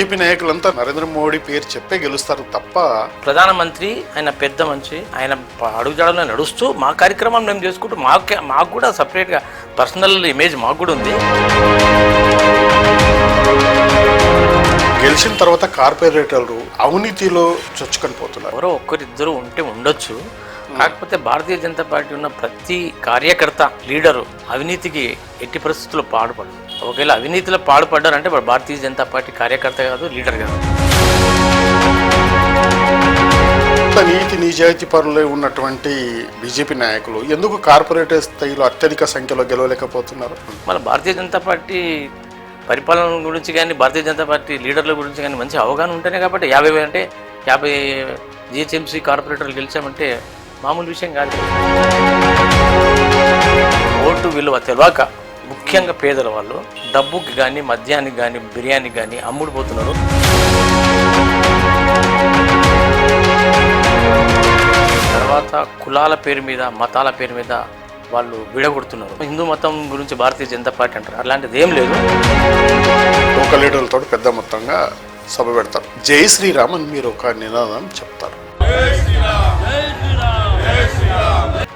BJP నాయకులంతా నరేంద్ర మోడీ పేరు చెప్పే గెలుస్తారు తప్ప ప్రధానమంత్రి ఆయన పెద్ద మనిషి, ఆయన అడుగుజాడలో నడుస్తూ మా కార్యక్రమం మేము చేసుకుంటూ మాకు కూడా సపరేట్గా పర్సనల్ ఇమేజ్ మాకు కూడా ఉంది. గెలిచిన తర్వాత కార్పొరేటర్లు అవినీతిలో చొచ్చుకొని పోతున్నారు. ఎవరో ఒక్కరిద్దరు ఉంటే ఉండొచ్చు, కాకపోతే భారతీయ జనతా పార్టీ ఉన్న ప్రతి కార్యకర్త లీడరు అవినీతికి ఎట్టి పరిస్థితుల్లో పాడుపడరు. ఒకవేళ అవినీతిలో పాడుపడ్డారంటే భారతీయ జనతా పార్టీ కార్యకర్త కాదు, లీడర్ కాదు. నీతి నిజాయితీ పరులే ఉన్నటువంటి బీజేపీ నాయకులు ఎందుకు కార్పొరేటర్ స్థాయిలో అత్యధిక సంఖ్యలో గెలవలేకపోతున్నారు? మన భారతీయ జనతా పార్టీ పరిపాలన గురించి కానీ, భారతీయ జనతా పార్టీ లీడర్ల గురించి కానీ మంచి అవగాహన ఉంటేనే కాబట్టి 50 జిహెచ్ఎంసీ కార్పొరేటర్లు గెలిచామంటే మామూలు విషయం కాదు. ఓటు విలువ తెలియక ముఖ్యంగా పేదల వాళ్ళు డబ్బుకి కానీ, మద్యానికి కానీ, బిర్యానీకి కానీ అమ్ముడుపోతున్నారు. తర్వాత కులాల పేరు మీద, మతాల పేరు మీద వాళ్ళు విడగొడుతున్నారు. హిందూ మతం గురించి భారతీయ జనతా పార్టీ అంటారు, అలాంటిది ఏం లేదు. ఒక లీడర్లతో పెద్ద మొత్తంగా సభ పెడతారు. జై శ్రీరామ్ అని మీరు ఒక నినాదం చెప్తారు.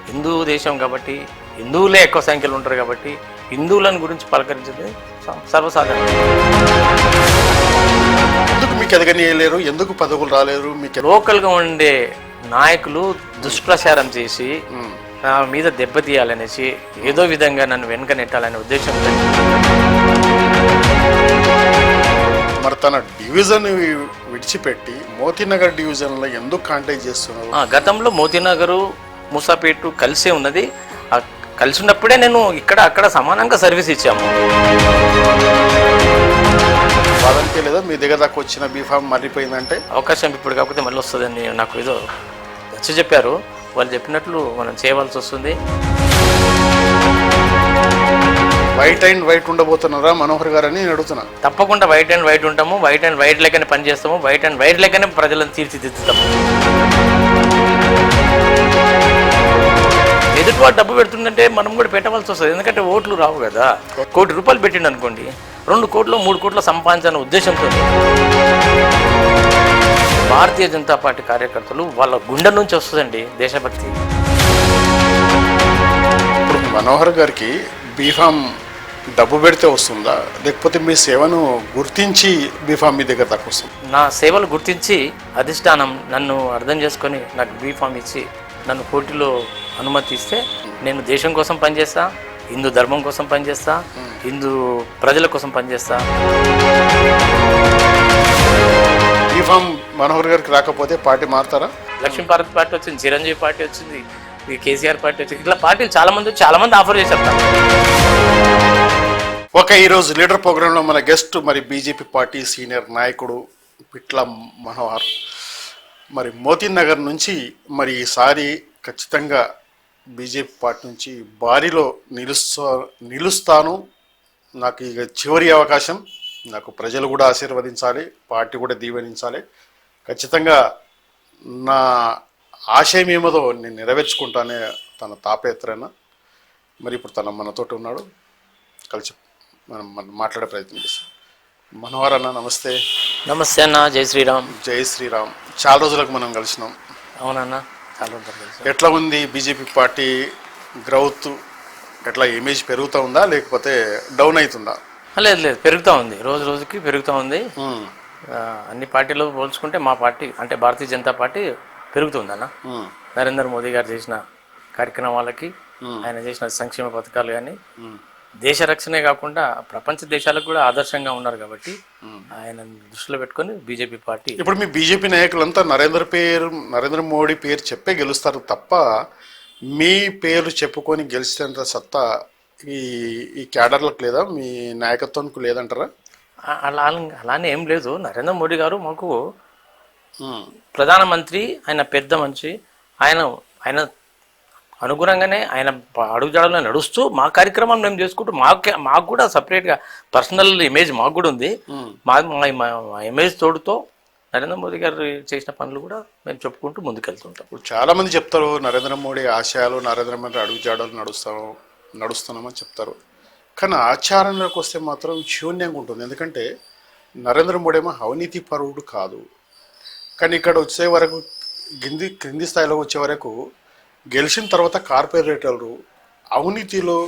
హిందూ దేశం కాబట్టి, హిందువులే ఎక్కువ సంఖ్యలో ఉంటారు కాబట్టి హిందువులను గురించి పలకరించేది సర్వసాధారణం. ఎందుకు మీకు ఎదగనియలేరు? ఎందుకు పదవులు రాలేరు? మీకు లోకల్గా ఉండే నాయకులు దుష్ప్రచారం చేసి నా మీద దెబ్బతీయాలనేసి ఏదో విధంగా నన్ను వెనుక నెట్టాలనే ఉద్దేశంతో మరి తన డివిజన్ విడిచిపెట్టి మోతీనగర్ డివిజన్లో ఎందుకు కాంటాక్ట్ చేస్తున్నారు? గతంలో మోతీనగరు, మూసాపేట కలిసే ఉన్నది. కలిసి ఉన్నప్పుడే నేను అక్కడ సమానంగా సర్వీస్ ఇచ్చాము. వాళ్ళంటే లేదా మీ దగ్గర దాకా వచ్చిన బీఫామ్ మర్రిపోయిందంటే అవకాశం ఇప్పుడు కాకపోతే మళ్ళీ వస్తుందని నాకు ఏదో నచ్చి చెప్పారు. వాళ్ళు చెప్పినట్లు మనం చేయవలసి వస్తుంది. వైట్ అండ్ వైట్ ఉండబోతున్నారా మనోహర్ గారు అని నేను అడుగుతున్నా. తప్పకుండా వైట్ అండ్ వైట్ ఉంటాము, వైట్ అండ్ వైట్ లెక్కనే పనిచేస్తాము, వైట్ అండ్ వైట్ లెక్కనే ప్రజలను తీర్చిదిద్దుతాము. ఎదుటివాడు డబ్బు పెడుతుందంటే మనం కూడా పెట్టవలసి వస్తుంది, ఎందుకంటే ఓట్లు రావు కదా. ₹1 కోటి పెట్టిండు అనుకోండి, 2 కోట్లు 3 కోట్ల సంపాదించాలనే ఉద్దేశంతో భారతీయ జనతా పార్టీ కార్యకర్తలు వాళ్ళ గుండె నుంచి వస్తుందండి దేశభక్తి. ఇప్పుడు మనోహర్ గారికి బీఫామ్ డబ్బు పెడితే వస్తుందా, లేకపోతే మీ సేవను గుర్తించి బీఫామ్ మీ దగ్గర దాకా వస్తుంది? నా సేవలు గుర్తించి అధిష్టానం నన్ను అర్థం చేసుకొని నాకు బీఫామ్ ఇచ్చి నన్ను పోటీలో అనుమతి ఇస్తే నేను దేశం కోసం పనిచేస్తా, హిందూ ధర్మం కోసం పనిచేస్తా, హిందూ ప్రజల కోసం పనిచేస్తా. బీఫామ్ మనోహర్ గారికి రాకపోతే పార్టీ మారుతారా? లక్ష్మీభారత్ పార్టీ వచ్చింది, చిరంజీవి పార్టీ వచ్చింది, కేసీఆర్ పార్టీ వచ్చింది, ఇట్లా పార్టీలు చాలా మంది ఆఫర్ చేశారు. ఈరోజు లీడర్ ప్రోగ్రాంలో మన గెస్ట్ మరి బీజేపీ పార్టీ సీనియర్ నాయకుడు పిట్ల మనోహర్. మరి మోతీనగర్ నుంచి మరి ఈసారి ఖచ్చితంగా బీజేపీ పార్టీ నుంచి భారీలో నిలుస్తాను. నాకు ఇక చివరి అవకాశం, నాకు ప్రజలు కూడా ఆశీర్వదించాలి, పార్టీ కూడా దీవెనించాలి. ఖచ్చితంగా నా ఆశయం ఏమదో నేను నెరవేర్చుకుంటానే తన తాపేత్రన. మరి ఇప్పుడు తన మనతోటి ఉన్నాడు, కలిసి మనం మాట్లాడే ప్రయత్నం చేస్తాం. మనోహర్ అన్న నమస్తే. నమస్తే అన్న, జై శ్రీరామ్. జై శ్రీరామ్. చాలా రోజులకు మనం కలిసినాం. అవునన్నా, చాలా రోజులు. ఎట్లా ఉంది బీజేపీ పార్టీ గ్రౌత్? ఎట్లా ఇమేజ్ పెరుగుతూ ఉందా లేకపోతే డౌన్ అవుతుందా? లేదు, పెరుగుతూ ఉంది, రోజు రోజుకి పెరుగుతూ ఉంది. అన్ని పార్టీలో పోల్చుకుంటే మా పార్టీ అంటే భారతీయ జనతా పార్టీ పెరుగుతుంది అన్న. నరేంద్ర మోదీ గారు చేసిన కార్యక్రమాలకి, ఆయన చేసిన సంక్షేమ పథకాలు కానీ, దేశ రక్షణే కాకుండా ప్రపంచ దేశాలకు కూడా ఆదర్శంగా ఉన్నారు కాబట్టి ఆయన దృష్టిలో పెట్టుకొని బీజేపీ పార్టీ. ఇప్పుడు మీ బీజేపీ నాయకులంతా నరేంద్ర మోడీ పేరు చెప్పే గెలుస్తారు తప్ప మీ పేరు చెప్పుకొని గెలిచేంత సత్తా ఈ క్యాడర్లకు లేదా, మీ నాయకత్వానికి లేదంటారా? అలానే ఏం లేదు. నరేంద్ర మోడీ గారు మాకు ప్రధానమంత్రి, ఆయన పెద్ద మనిషి, ఆయన అనుగుణంగానే ఆయన అడుగుజాడలో నడుస్తూ మా కార్యక్రమం మేము చేసుకుంటూ మాకు కూడా సపరేట్గా పర్సనల్ ఇమేజ్ మాకు కూడా ఉంది. మా ఇమేజ్ తోడుతో నరేంద్ర మోదీ గారు చేసిన పనులు కూడా మేము చెప్పుకుంటూ ముందుకెళ్తుంటాం. ఇప్పుడు చాలా మంది చెప్తారు నరేంద్ర మోడీ ఆశయాలు, నరేంద్ర మోదీ అడుగుజాడలు నడుస్తున్నామని చెప్తారు. కానీ ఆచరణలోకి వస్తే మాత్రం శూన్యంగా ఉంటుంది. ఎందుకంటే నరేంద్ర మోడీ ఏమో అవినీతి పరువుడు కాదు. కానీ ఇక్కడ వచ్చే వరకు క్రింది స్థాయిలో వచ్చే వరకు గెలిచిన తర్వాత కార్పొరేటర్లు అవినీతిలో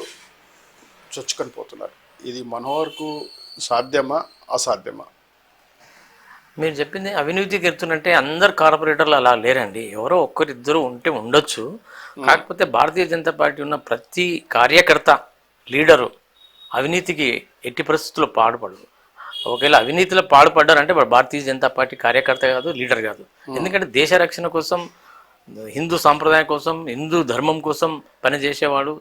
చొచ్చుకొని పోతున్నారు. ఇది మనోహర్కు సాధ్యమా అసాధ్యమా? మీరు చెప్పింది అవినీతికి ఎత్తునంటే అందరు కార్పొరేటర్లు అలా లేరండి, ఎవరో ఒక్కరిద్దరు ఉంటే ఉండొచ్చు. కాకపోతే భారతీయ జనతా పార్టీ ఉన్న ప్రతి కార్యకర్త లీడరు అవినీతికి ఎట్టి పరిస్థితుల్లో పాడుపడరు. ఒకవేళ అవినీతిలో పాడుపడ్డారంటే భారతీయ జనతా పార్టీ కార్యకర్త కాదు, లీడర్ కాదు. ఎందుకంటే దేశ రక్షణ కోసం, హిందూ సాంప్రదాయం కోసం, హిందూ ధర్మం కోసం పనిచేసేవాడు,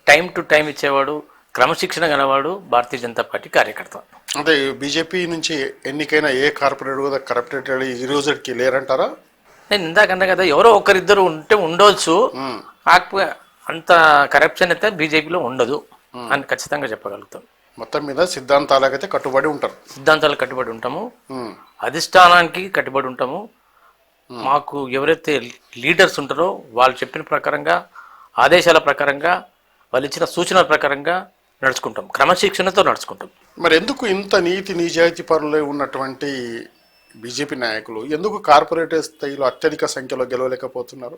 టైం టు టైం ఇచ్చేవాడు, క్రమశిక్షణ గలవాడు భారతీయ జనతా పార్టీ కార్యకర్త. అంటే బీజేపీ నుంచి ఎన్నికైన ఏ కార్పొరేటర్ కూడా కరప్టెడ్ ఈ రోజుకి లేరంటారా? నేను ఇందాకన్నా కదా, ఎవరో ఒకరిద్దరు ఉంటే ఉండవచ్చు, కాకపోతే అంత కరప్షన్ అయితే బీజేపీలో ఉండదు అని ఖచ్చితంగా చెప్పగలుగుతాం. మొత్తం మీద సిద్ధాంతాలకైతే కట్టుబడి ఉంటారు. సిద్ధాంతాలకు కట్టుబడి ఉంటాము, అధిష్టానానికి కట్టుబడి ఉంటాము. మాకు ఎవరైతే లీడర్స్ ఉంటారో వాళ్ళు చెప్పిన ప్రకారంగా, ఆదేశాల ప్రకారంగా, వాళ్ళు ఇచ్చిన సూచనల ప్రకారంగా నడుచుకుంటాం, క్రమశిక్షణతో నడుచుకుంటాం. మరి ఎందుకు ఇంత నీతి నిజాయితీ పరులే ఉన్నటువంటి బీజేపీ నాయకులు ఎందుకు కార్పొరేటర్ స్థాయిలో అత్యధిక సంఖ్యలో గెలవలేకపోతున్నారు?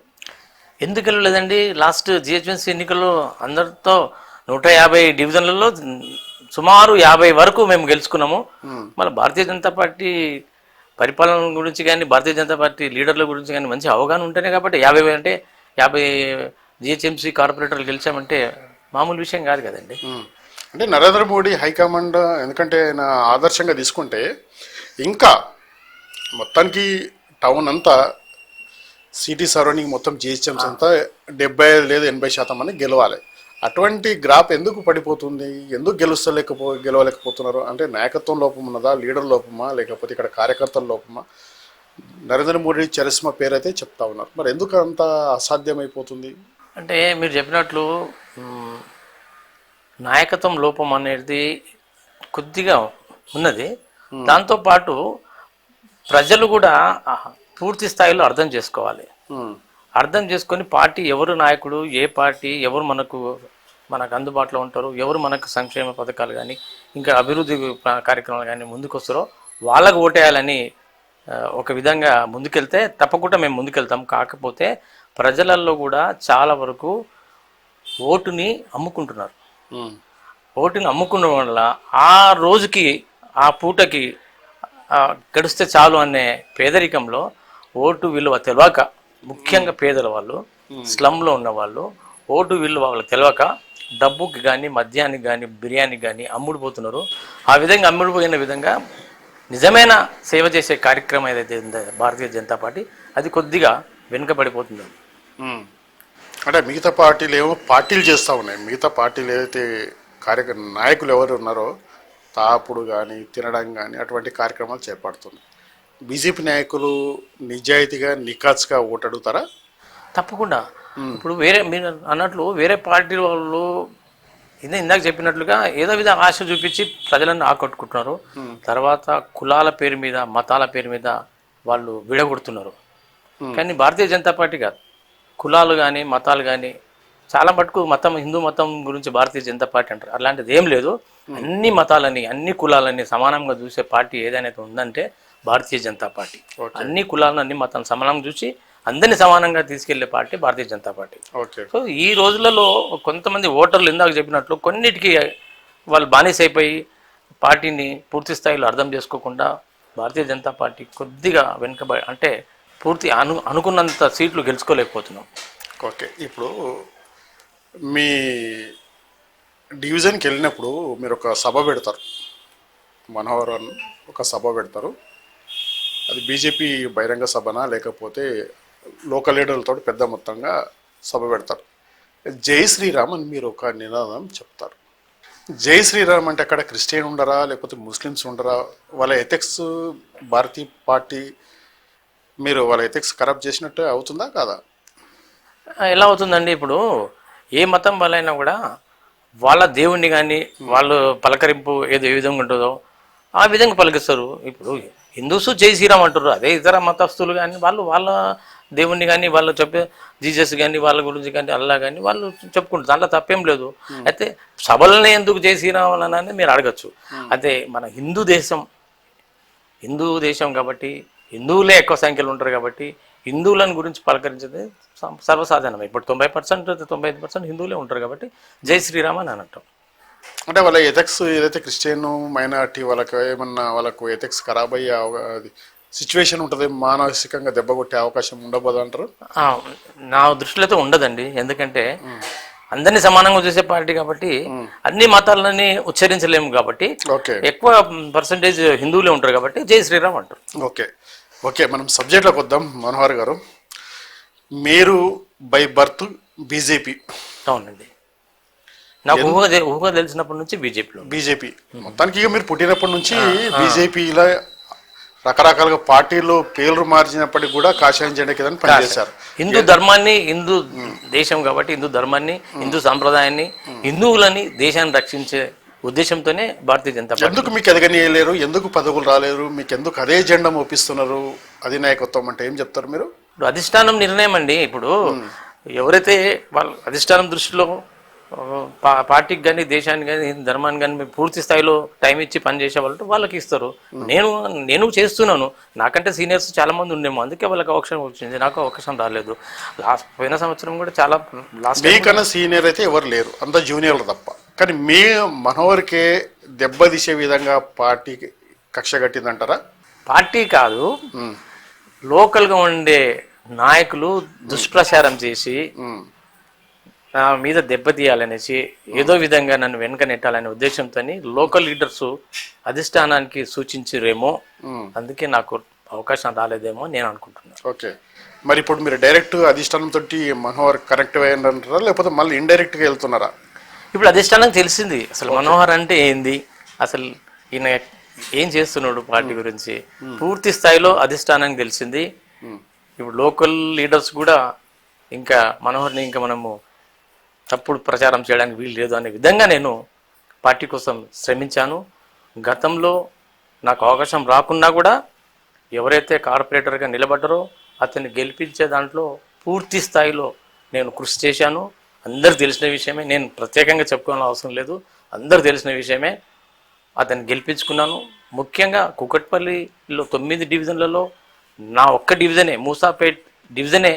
ఎందుకు వెళ్ళలేదండి? లాస్ట్ జిహెచ్ఎంసీ ఎన్నికల్లో అందరితో 150 డివిజన్లలో సుమారు 50 వరకు మేము గెలుచుకున్నాము. మళ్ళీ భారతీయ జనతా పార్టీ పరిపాలన గురించి కానీ, భారతీయ జనతా పార్టీ లీడర్ల గురించి కానీ మంచి అవగాహన ఉంటేనే కాబట్టి 50 అంటే 50 జిహెచ్ఎంసీ కార్పొరేటర్లు గెలిచామంటే మామూలు విషయం కాదు కదండి. అంటే నరేంద్ర మోడీ హైకమాండ్ ఎందుకంటే నా ఆదర్శంగా తీసుకుంటే ఇంకా మొత్తానికి టౌన్ అంతా సిటీ సరౌండింగ్ మొత్తం జిహెచ్ఎంసీ అంతా 75 లేదా 80% మంది గెలవాలి. అటువంటి గ్రాఫ్ ఎందుకు పడిపోతుంది? ఎందుకు గెలవలేకపోతున్నారు? అంటే నాయకత్వం లోపం ఉన్నదా, లీడర్ లోపమా, లేకపోతే ఇక్కడ కార్యకర్తల లోపమా? నరేంద్ర మోడీ చరిస్మా పేరైతే చెప్తా ఉన్నారు, మరి ఎందుకు అంత అసాధ్యమైపోతుంది? అంటే మీరు చెప్పినట్లు నాయకత్వం లోపం అనేది కొద్దిగా ఉన్నది. దాంతోపాటు ప్రజలు కూడా పూర్తి స్థాయిలో అర్థం చేసుకోవాలి. అర్థం చేసుకొని పార్టీ ఎవరు నాయకుడు, ఏ పార్టీ ఎవరు మనకు అందుబాటులో ఉంటారు, ఎవరు మనకు సంక్షేమ పథకాలు కానీ ఇంకా అభివృద్ధి కార్యక్రమాలు కానీ ముందుకు వస్తారో వాళ్ళకు ఓటేయాలని ఒక విధంగా ముందుకెళ్తే తప్పకుండా మేము ముందుకెళ్తాం. కాకపోతే ప్రజలలో కూడా చాలా వరకు ఓటుని అమ్ముకుంటున్నారు. ఓటుని అమ్ముకున్న వల్ల ఆ రోజుకి ఆ పూటకి గడిస్తే చాలు అనే పేదరికంలో ఓటు విలువ తెలియక, ముఖ్యంగా పేదల వాళ్ళు, స్లమ్లో ఉన్న వాళ్ళు ఓటు విలువ వాళ్ళకి తెలియక డబ్బుకి కానీ, మద్యానికి కానీ, బిర్యానీకి కానీ అమ్ముడుపోతున్నారు. ఆ విధంగా అమ్ముడుపోయిన విధంగా నిజమైన సేవ చేసే కార్యక్రమం ఏదైతే ఉందో భారతీయ జనతా పార్టీ, అది కొద్దిగా వెనుకబడిపోతుంది. అంటే మిగతా పార్టీలు ఏమో పార్టీలు చేస్తూ ఉన్నాయి, మిగతా పార్టీలు ఏదైతే నాయకులు ఎవరు ఉన్నారో తాపుడు కానీ, తినడం కానీ అటువంటి కార్యక్రమాలు చేపడుతున్నారు. బీజేపీ నాయకులు నిజాయితీగా, నిఖాత్స్గా ఓటు అడుగుతారా? తప్పకుండా. ఇప్పుడు మీరు అన్నట్లు వేరే పార్టీ వాళ్ళు ఇందాక చెప్పినట్లుగా ఏదో విధంగా ఆశ చూపించి ప్రజలను ఆకట్టుకుంటున్నారు. తర్వాత కులాల పేరు మీద, మతాల పేరు మీద వాళ్ళు విడగొడుతున్నారు. కానీ భారతీయ జనతా పార్టీ కాదు, కులాలు కానీ, మతాలు కానీ చాలా మటుకు హిందూ మతం గురించి భారతీయ జనతా పార్టీ అంటారు. అలాంటిది ఏం లేదు. అన్ని మతాలని, అన్ని కులాలని సమానంగా చూసే పార్టీ ఏదైనా ఉందంటే భారతీయ జనతా పార్టీ. అన్ని కులాలను, అన్ని మతాలను సమానంగా చూసి అందరినీ సమానంగా తీసుకెళ్లే party Bharatiya Janata party. So ఈ రోజులలో కొంతమంది ఓటర్లు ఇందాక చెప్పినట్లు కొన్నిటికి వాళ్ళు బానిసైపోయి పార్టీని పూర్తి స్థాయిలో అర్థం చేసుకోకుండా భారతీయ జనతా పార్టీ కొద్దిగా వెనుకబడి, అంటే పూర్తి అనుకున్నంత సీట్లు గెలుచుకోలేకపోతున్నాం. ఓకే, ఇప్పుడు మీ డివిజన్కి వెళ్ళినప్పుడు మీరు ఒక సభ పెడతారు, మనోహర్ ఒక సభ పెడతారు. అది బీజేపీ బహిరంగ సభనా లేకపోతే లోకల్ లీడర్లతో పెద్ద మొత్తంగా సభ పెడతారు. జై శ్రీరామ్ అని మీరు ఒక నినాదం చెప్తారు. జై శ్రీరామ్ అంటే అక్కడ క్రిస్టియన్ ఉండరా, లేకపోతే ముస్లిమ్స్ ఉండరా? వాళ్ళ ఎథిక్స్ భారతీయ పార్టీ, మీరు వాళ్ళ ఎథిక్స్ కరప్ట్ చేసినట్టు అవుతుందా కాదా? ఎలా అవుతుందండి? ఇప్పుడు ఏ మతం వాళ్ళైనా కూడా వాళ్ళ దేవుణ్ణి కానీ, వాళ్ళు పలకరింపు ఏ విధంగా ఉంటుందో ఆ విధంగా పలికిస్తారు. ఇప్పుడు హిందూస్ జై శ్రీరామ్ అంటారు, అదే ఇతర మతస్థులు కానీ వాళ్ళు వాళ్ళ దేవుణ్ణి కానీ, వాళ్ళు చెప్పే జీసస్ కానీ, వాళ్ళ గురించి కానీ, అల్లా కానీ వాళ్ళు చెప్పుకుంటారు. దాంట్లో తప్పేం లేదు. అయితే సభలని ఎందుకు జై శ్రీరామ్ అని మీరు అడగచ్చు. అయితే మన హిందూ దేశం హిందూ దేశం కాబట్టి హిందువులే ఎక్కువ సంఖ్యలో ఉంటారు కాబట్టి హిందువులను గురించి పలకరించేది సర్వసాధారణం. ఇప్పుడు 90% 95% హిందువులే ఉంటారు కాబట్టి జై శ్రీరామ్ అని అనటం. అంటే వాళ్ళ ఎథెక్స్ ఏదైతే క్రిస్టియన్ మైనారిటీ వాళ్ళకి ఏమన్నా వాళ్ళకు ఎథెక్స్ ఖరాబ్ అయ్యే సిచ్యువేషన్ ఉంటుంది, మానసికంగా దెబ్బ కొట్టే అవకాశం ఉండబోదు అంటారు? ఆ, నా దృష్టిలో అయితే ఉండదండి. ఎందుకంటే అందరినీ సమానంగా చూసే పార్టీ కాబట్టి అన్ని మతాలని ఉచ్చరించలేము కాబట్టి ఓకే ఎక్కువ పర్సంటేజ్ హిందువులే ఉంటారు కాబట్టి జై శ్రీరామ్ అంటారు. ఓకే ఓకే మనం సబ్జెక్ట్లోకి వద్దాం. మనోహర్ గారు, మీరు బై బర్త్ బీజేపీ? అవునండి, నాకు ఊహ తెలిసినప్పటి నుంచి బీజేపీలో. బీజేపీ మొత్తానికి ఇక మీరు పుట్టినప్పటి నుంచి బీజేపీలో రకరకాలుగా పార్టీలు పేర్లు మార్చినప్పటికీ కూడా కాషాయం జెండా కింద పనిచేశారు. హిందూ ధర్మాన్ని, హిందూ దేశం కాబట్టి హిందూ ధర్మాన్ని, హిందూ సాంప్రదాయాన్ని, హిందువులని, దేశాన్ని రక్షించే ఉద్దేశంతోనే భారతీయ జనతా పార్టీ. ఎందుకు మీకు ఎదగనియలేరు? ఎందుకు పదవులు రాలేరు? మీకు ఎందుకు అదే జెండా మోపిస్తున్నారు? అధినాయకత్వం అంటే ఏం చెప్తారు మీరు? ఇప్పుడు అధిష్టానం నిర్ణయం అండి. ఇప్పుడు ఎవరైతే వాళ్ళ అధిష్టానం దృష్టిలో పార్టీకి కానీ, దేశానికి కానీ, ధర్మాన్ని కానీ పూర్తి స్థాయిలో టైం ఇచ్చి పనిచేసే వాళ్ళకి ఇస్తారు. నేను చేస్తున్నాను. నాకంటే సీనియర్స్ చాలా మంది ఉండేమో, అందుకే వాళ్ళకి అవకాశం వచ్చింది, నాకు అవకాశం రాలేదు. పోయిన సంవత్సరం కూడా చాలా మీకన్నా సీనియర్ అయితే ఎవరు లేరు, అంత జూనియర్లు తప్ప. కానీ మీ మనోహర్కే దెబ్బతీసే విధంగా పార్టీకి కక్ష కట్టిందంటారా? పార్టీ కాదు, లోకల్గా ఉండే నాయకులు దుష్ప్రచారం చేసి నా మీద దెబ్బతీయాలనేసి ఏదో విధంగా నన్ను వెనక నెట్టాలనే ఉద్దేశంతో లోకల్ లీడర్స్ అధిష్టానానికి సూచించిరేమో, అందుకే నాకు అవకాశం రాలేదేమో నేను అనుకుంటున్నాను. ఓకే, మరి ఇప్పుడు మీరు డైరెక్ట్ అధిష్టానంతో మనోహర్ కనెక్ట్ అయ్యారంటారా, లేకపోతే మళ్ళీ ఇండైరెక్ట్గా వెళ్తున్నారా? ఇప్పుడు అధిష్టానం తెలిసింది అసలు మనోహర్ అంటే ఏంది, అసలు ఈయన ఏం చేస్తున్నాడు పార్టీ గురించి పూర్తి స్థాయిలో అధిష్టానానికి తెలిసింది. ఇప్పుడు లోకల్ లీడర్స్ కూడా ఇంకా మనోహర్ని ఇంకా మనము తప్పుడు ప్రచారం చేయడానికి వీలు లేదు అనే విధంగా నేను పార్టీ కోసం శ్రమించాను. గతంలో నాకు అవకాశం రాకున్నా కూడా ఎవరైతే కార్పొరేటర్గా నిలబడ్డారో అతన్ని గెలిపించే దాంట్లో పూర్తి స్థాయిలో నేను కృషి చేశాను. అందరు తెలిసిన విషయమే, నేను ప్రత్యేకంగా చెప్పుకోవాల్సిన అవసరం లేదు, అందరు తెలిసిన విషయమే. అతన్ని గెలిపించుకున్నాను. ముఖ్యంగా కూకట్పల్లిలో 9 డివిజన్లలో నా ఒక్క డివిజనే, మూసాపేట్ డివిజనే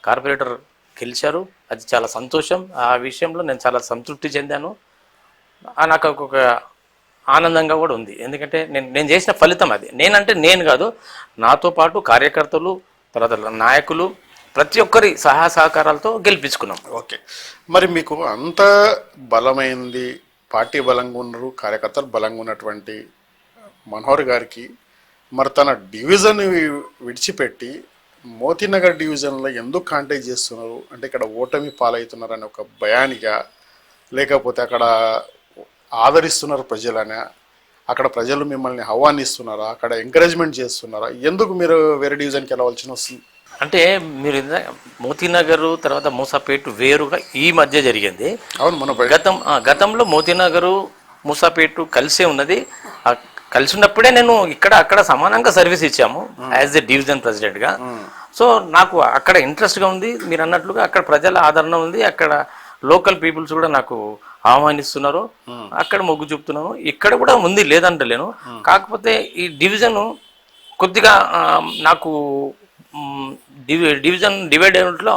కార్పొరేటర్ గెలిచారు. అది చాలా సంతోషం. ఆ విషయంలో నేను చాలా సంతృప్తి చెందాను. నాకు ఒక ఆనందంగా కూడా ఉంది. ఎందుకంటే నేను చేసిన ఫలితం అది. నేను కాదు, నాతో పాటు కార్యకర్తలు, తర్వాత నాయకులు, ప్రతి ఒక్కరి సహకారాలతో గెలిపించుకున్నాం. ఓకే, మరి మీకు అంత బలమైంది, పార్టీ బలంగా ఉన్నారు, కార్యకర్తలు బలంగా ఉన్నటువంటి మనోహర్ గారికి మరి తన డివిజన్ విడిచిపెట్టి మోతీనగర్ డివిజన్లో ఎందుకు కాంటాక్ట్ చేస్తున్నారు? అంటే ఇక్కడ ఓటమి పాలవుతున్నారు అని ఒక భయానిగా, లేకపోతే అక్కడ ఆదరిస్తున్నారు ప్రజలనే, అక్కడ ప్రజలు మిమ్మల్ని ఆహ్వానిస్తున్నారా, అక్కడ ఎంకరేజ్మెంట్ చేస్తున్నారా? ఎందుకు మీరు వేరే డివిజన్కి వెళ్ళవలసి వస్తుంది? అంటే మీరు మోతీనగర్ తర్వాత మూసాపేట వేరుగా ఈ మధ్య జరిగింది. అవును, మన గతంలో మోతీనగర్ మూసాపేట కలిసే ఉన్నది. కలిసి ఉన్నప్పుడే నేను అక్కడ సమానంగా సర్వీస్ ఇచ్చాము యాజ్ ఎ డివిజన్ ప్రెసిడెంట్గా. సో నాకు అక్కడ ఇంట్రెస్ట్గా ఉంది. మీరు అన్నట్లుగా అక్కడ ప్రజల ఆదరణ ఉంది. అక్కడ లోకల్ పీపుల్స్ కూడా నాకు ఆహ్వానిస్తున్నారు. అక్కడ మొగ్గు చూపుతున్నాను. ఇక్కడ కూడా ఉంది, లేదంటలేను. కాకపోతే ఈ డివిజన్ కొద్దిగా నాకు డివిజన్ డివైడ్ అయినట్లో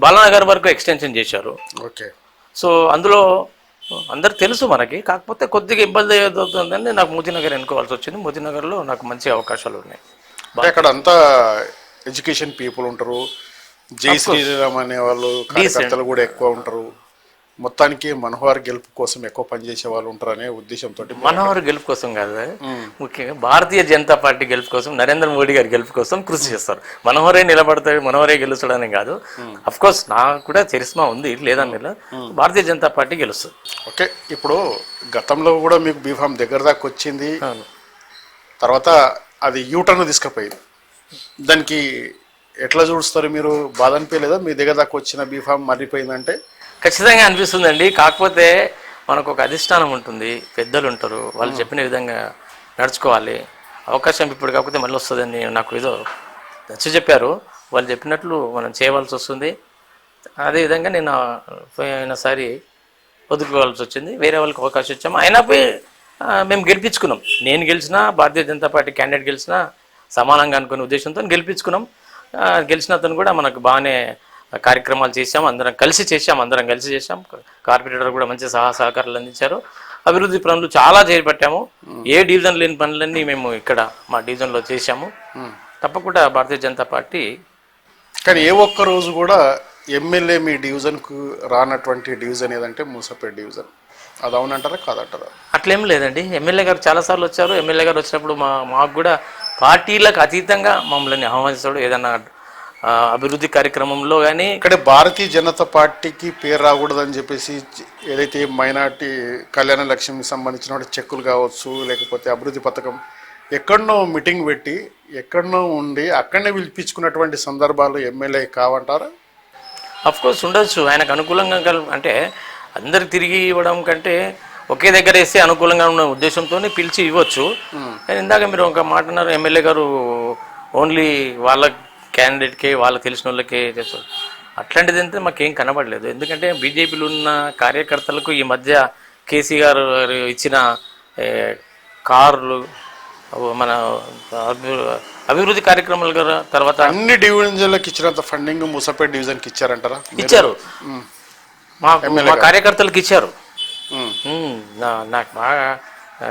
బాలానగర్ వరకు ఎక్స్టెన్షన్ చేశారు. ఓకే, సో అందులో అందరు తెలుసు మనకి. కాకపోతే కొద్దిగా ఇబ్బంది అవుతుందని నాకు మోతీనగర్ ఎన్నుకోవాల్సి వచ్చింది. మోతీనగర్లో నాకు మంచి అవకాశాలు ఉన్నాయి. అక్కడ అంతా ఎడ్యుకేషన్ పీపుల్ ఉంటారు, జై శ్రీరామ్ అనే వాళ్ళు కార్యకర్తలు కూడా ఎక్కువ ఉంటారు. మొత్తానికి మనోహర్ గెలుపు కోసం ఎక్కువ పనిచేసే వాళ్ళు ఉంటారు అనే ఉద్దేశంతో. మనోహర్ గెలుపు కోసం కాదు, ముఖ్యంగా భారతీయ జనతా పార్టీ గెలుపు కోసం, నరేంద్ర మోడీ గారి గెలుపు కోసం కృషి చేస్తారు. మనోహరే నిలబడతాడు, మనోహరే గెలుస్తాడని కాదు. అఫ్ కోర్స్ నాకు కూడా చరిస్మా ఉంది, లేదని భారతీయ జనతా పార్టీ గెలుస్తుంది. ఓకే, ఇప్పుడు గతంలో కూడా మీకు బీఫామ్ దగ్గర దాకా వచ్చింది, తర్వాత అది యూటర్న్ తీసుకుపోయింది. దానికి ఎట్లా చూస్తారు మీరు? బాధ అనిపించలేదా మీ దగ్గర దాకా వచ్చిన బీఫామ్ మర్రిపోయిందంటే? ఖచ్చితంగా అనిపిస్తుందండి. కాకపోతే మనకు ఒక అధిష్టానం ఉంటుంది, పెద్దలు ఉంటారు, వాళ్ళు చెప్పిన విధంగా నడుచుకోవాలి. అవకాశం ఇప్పుడు కాకపోతే మళ్ళీ వస్తుందని నాకు ఏదో నచ్చ చెప్పారు. వాళ్ళు చెప్పినట్లు మనం చేయవలసి వస్తుంది. అదేవిధంగా నేను పోయినసారి వదులుకోవాల్సి వచ్చింది. వేరే వాళ్ళకి అవకాశం ఇచ్చాము. అయినా పోయి మేము గెలిపించుకున్నాం. నేను గెలిచినా, భారతీయ జనతా పార్టీ క్యాండిడేట్ గెలిచినా సమానంగా అనుకునే ఉద్దేశంతో గెలిపించుకున్నాం. గెలిచిన అతను కూడా మనకు బాగానే కార్యక్రమాలు చేశాం, అందరం కలిసి చేశాం. కార్పొరేటర్ కూడా మంచి సహకారాలు అందించారు. అభివృద్ధి పనులు చాలా చేపట్టాము. ఏ డివిజన్ లేని పనులన్నీ మేము ఇక్కడ మా డివిజన్లో చేశాము. తప్పకుండా భారతీయ జనతా పార్టీ. కానీ ఏ ఒక్క రోజు కూడా ఎమ్మెల్యే మీ డివిజన్కు రానటువంటి డివిజన్ ఏదంటే మూసపేట డివిజన్. అది అవునంటారా కాదంటారా? అట్లేం లేదండి. ఎమ్మెల్యే గారు చాలాసార్లు వచ్చారు. ఎమ్మెల్యే గారు వచ్చినప్పుడు మాకు కూడా పార్టీలకు అతీతంగా మమ్మల్ని ఆహ్వానిస్తాడు. ఏదన్నా అభివృద్ధి కార్యక్రమంలో కానీ ఇక్కడ భారతీయ జనతా పార్టీకి పేరు రాకూడదని చెప్పేసి ఏదైతే మైనార్టీ కళ్యాణ లక్ష్మికి సంబంధించిన చెక్కులు కావచ్చు, లేకపోతే అభివృద్ధి పథకం ఎక్కడనో మీటింగ్ పెట్టి ఎక్కడనో ఉండి అక్కడనే పిలిపించుకున్నటువంటి సందర్భాలు ఎమ్మెల్యే కావంటారా? అఫ్కోర్స్ ఉండొచ్చు. ఆయనకు అనుకూలంగా అంటే అందరికి తిరిగి ఇవ్వడం కంటే ఒకే దగ్గర వేస్తే అనుకూలంగా ఉన్న ఉద్దేశంతో పిలిచి ఇవ్వచ్చు. కానీ ఇందాక మీరు ఒక మాట అన్నారు, ఎమ్మెల్యే గారు ఓన్లీ వాళ్ళ క్యాండిడేట్కే, వాళ్ళకి తెలిసిన వాళ్ళకే చేస్తారు. అట్లాంటిది అయితే మాకేం కనబడలేదు. ఎందుకంటే బీజేపీలో ఉన్న కార్యకర్తలకు ఈ మధ్య కేసీ గారు ఇచ్చిన కార్లు, మన అభివృద్ధి కార్యక్రమాలు కదా, తర్వాత అన్ని డివిజన్లకు ఇచ్చినంత ఫండింగ్ మూసపేట డివిజన్కి ఇచ్చారంటారా? ఇచ్చారు, మా కార్యకర్తలకు ఇచ్చారు. నాకు బాగా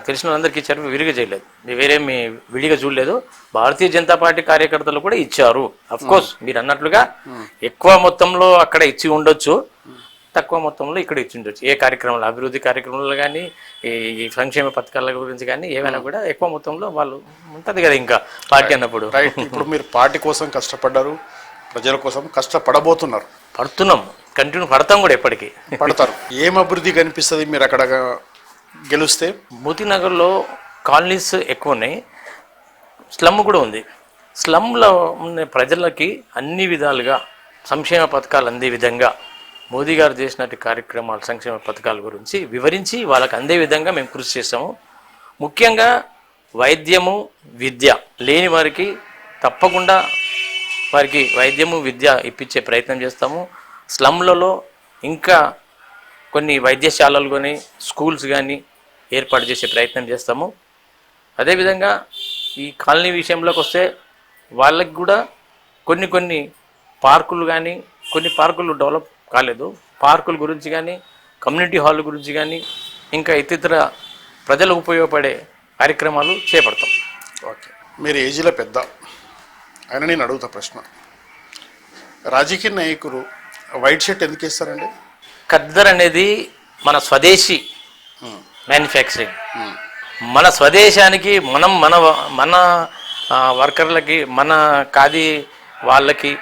తెలిసిన వాళ్ళందరికీ ఇచ్చారు. విరిగా చేయలేదు, వేరేమి విడిగా చూడలేదు. భారతీయ జనతా పార్టీ కార్యకర్తలు కూడా ఇచ్చారు. అఫ్కోర్స్ మీరు అన్నట్లుగా ఎక్కువ మొత్తంలో అక్కడ ఇచ్చి ఉండొచ్చు, తక్కువ మొత్తంలో ఇక్కడ ఇచ్చి ఉండొచ్చు. ఏ కార్యక్రమాలు, అభివృద్ధి కార్యక్రమాలు కానీ, ఈ సంక్షేమ పథకాల గురించి కానీ ఏమైనా కూడా ఎక్కువ మొత్తంలో వాళ్ళు ఉంటుంది కదా ఇంకా పార్టీ అన్నప్పుడు. రైట్. ఇప్పుడు మీరు పార్టీ కోసం కష్టపడ్డారు, ప్రజల కోసం కష్టపడబోతున్నారు. పడుతున్నాం, కంటిన్యూ పడతాం కూడా, ఎప్పటికీ పడతారు. ఏం అభివృద్ధి కనిపిస్తుంది మీరు అక్కడ గెలిస్తే? మోతీనగర్లో కాలనీస్ ఎక్కువ ఉన్నాయి, స్లమ్ కూడా ఉంది. స్లమ్లో ఉన్న ప్రజలకి అన్ని విధాలుగా సంక్షేమ పథకాలు అందే విధంగా మోదీ గారు చేసినట్టు కార్యక్రమాలు, సంక్షేమ పథకాల గురించి వివరించి వాళ్ళకి అందే విధంగా మేము కృషి చేస్తాము. ముఖ్యంగా వైద్యము, విద్య లేని వారికి తప్పకుండా వారికి వైద్యము, విద్య ఇప్పించే ప్రయత్నం చేస్తాము. స్లమ్లలో ఇంకా కొన్ని వైద్యశాలలు కానీ, స్కూల్స్ కానీ ఏర్పాటు చేసే ప్రయత్నం చేస్తాము. అదేవిధంగా ఈ కాలనీ విషయంలోకి వస్తే వాళ్ళకి కూడా కొన్ని పార్కులు కానీ, కొన్ని పార్కులు డెవలప్ కాలేదు, పార్కుల గురించి కానీ, కమ్యూనిటీ హాల్ గురించి కానీ, ఇంకా ఇతర ప్రజలకు ఉపయోగపడే కార్యక్రమాలు చేపడతాం. ఓకే, మీరు ఏజ్లో పెద్ద అయినా నేను అడుగుతా ప్రశ్న, రాజకీయ నాయకులు వైట్ షర్ట్ ఎందుకు వేస్తారండి? ఖద్దర్ అనేది మన స్వదేశీ మ్యానుఫ్యాక్చరింగ్. మన స్వదేశానికి మన వర్కర్లకి, మన ఖాదీ వాళ్ళకి,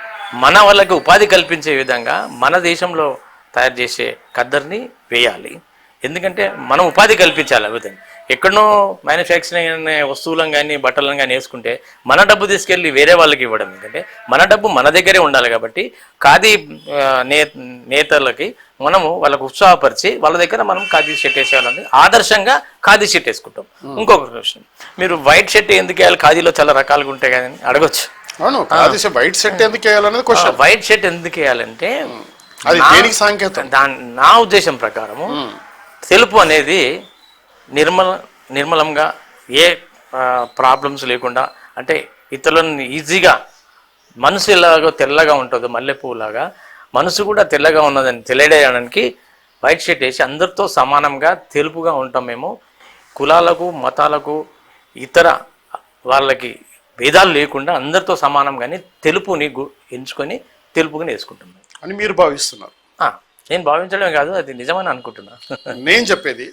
వాళ్ళకి ఉపాధి కల్పించే విధంగా మన దేశంలో తయారు చేసే ఖద్దర్ని వేయాలి. ఎందుకంటే మనం ఉపాధి కల్పించాలి. విధంగా ఎక్కడనో మ్యానుఫ్యాక్చరింగ్ అనే వస్తువులను కానీ, బట్టలను కానీ వేసుకుంటే మన డబ్బు తీసుకెళ్ళి వేరే వాళ్ళకి ఇవ్వడం, ఎందుకంటే మన డబ్బు మన దగ్గరే ఉండాలి. కాబట్టి ఖాదీ నేతలకి మనము వాళ్ళకు ఉత్సాహపరిచి వాళ్ళ దగ్గర మనం ఖాదీ షర్ట్ వేసేయాలని ఆదర్శంగా ఖాదీ షర్ట్ వేసుకుంటాం. ఇంకొక క్వశ్చన్, మీరు వైట్ షర్ట్ ఎందుకు వేయాలి? ఖాదీలో చాలా రకాలుగా ఉంటాయి కానీ అడగొచ్చు. అవును, వైట్ షర్ట్ ఎందుకు వేయాలనేది క్వశ్చన్. వైట్ షర్ట్ ఎందుకు వేయాలంటే అది దేనికి సంకేతం? నా ఉద్దేశం ప్రకారము తెలుపు అనేది నిర్మలంగా, ఏ ప్రాబ్లమ్స్ లేకుండా, అంటే ఇతరులను ఈజీగా, మనసు ఎలాగో తెల్లగా ఉంటుందో మల్లెపువ్వులాగా మనసు కూడా తెల్లగా ఉన్నదని తెలియడానికి వైట్ షర్ట్ వేసి అందరితో సమానంగా తెలుపుగా ఉంటాం మేము. కులాలకు, మతాలకు, ఇతర వాళ్ళకి భేదాలు లేకుండా అందరితో సమానంగానే తెలుపుని ఎంచుకొని తెలుపుని వేసుకుంటాం అని మీరు భావిస్తున్నారు? నేను భావించడమే కాదు, అది నిజమని అనుకుంటున్నా. నేను చెప్పేది,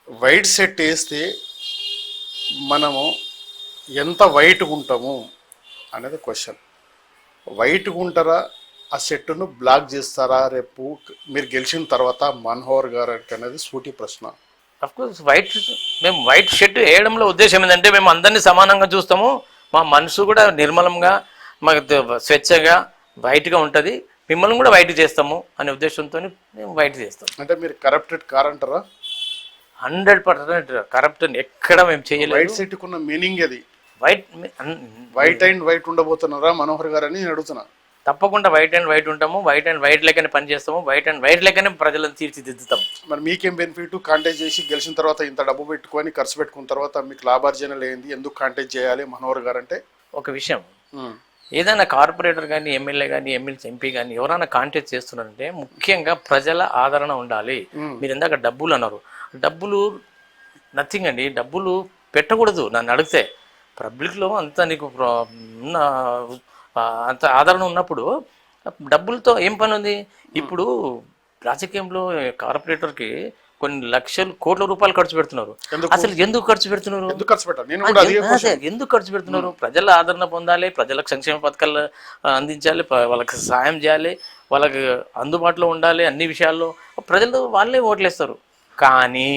వైట్ షర్ట్ వేస్తే మనము ఎంత వైట్గా ఉంటాము అనేది క్వశ్చన్. వైట్గా ఉంటారా, ఆ షర్టును బ్లాక్ చేస్తారా రేపు మీరు గెలిచిన తర్వాత మనోహర్ గారు అనేది సూటి ప్రశ్న. అఫ్కోర్స్ మేము వైట్ షర్ట్ వేయడంలో ఉద్దేశం ఏంటంటే మేము అందరినీ సమానంగా చూస్తాము, మా మనసు కూడా నిర్మలంగా, మాకు స్వచ్ఛగా వైట్గా ఉంటుంది, మిమ్మల్ని కూడా వైట్ చేస్తాము అనే ఉద్దేశంతో మేము వైట్ చేస్తాం. అంటే మీరు కరప్టెడ్ కారంటారా? 100% కరప్ట్ ఎక్కడ మేము చేయలేదు. వైట్ షర్ట్ కున్న మీనింగ్ అది. వైట్ వైట్ అండ్ వైట్ ఉండబోతున్నారా మనోహర్ గారు అని నేను అడుగుతున్నా. తప్పకుండా వైట్ అండ్ వైట్ ఉంటాము, వైట్ అండ్ వైట్ లెక్కనే పనిచేస్తాము, వైట్ అండ్ వైట్ లెక్కనే ప్రజలను తీర్చిదిద్దుతాం. మరి మీకేం బెనిఫిట్ కాంటాక్ట్ చేసి గెలిచిన తర్వాత ఇంత డబ్బు పెట్టుకొని ఖర్చు పెట్టుకున్న తర్వాత మీకు లాభార్జన లేనిది ఎందుకు కాంటాక్ట్ చేయాలి మనోహర్ గారు అంటే? ఒక విషయం, ఏదైనా కార్పొరేటర్ కానీ ఎమ్మెల్యే కానీ ఎంపీ కానీ ఎవరైనా కాంటాక్ట్ చేస్తున్నారంటే ముఖ్యంగా ప్రజల ఆదరణ ఉండాలి. మీరు ఇందాక డబ్బులు అన్నారు, డబ్బులు నథింగ్ అండి, డబ్బులు పెట్టకూడదు. నన్ను అడిగితే పబ్లిక్లో అంత నీకు ఉన్న అంత ఆదరణ ఉన్నప్పుడు డబ్బులతో ఏం పని ఉంది? ఇప్పుడు రాజకీయంలో కార్పొరేటర్కి కొన్ని లక్షలు కోట్ల రూపాయలు ఖర్చు పెడుతున్నారు. అసలు ఎందుకు ఖర్చు పెడుతున్నారు? ఎందుకు ఖర్చు పెడుతున్నారు? ప్రజల ఆదరణ పొందాలి, ప్రజలకు సంక్షేమ పథకాలు అందించాలి, వాళ్ళకి సాయం చేయాలి, వాళ్ళకి అందుబాటులో ఉండాలి. అన్ని విషయాల్లో ప్రజలు వాళ్ళే ఓట్లేస్తారు. కానీ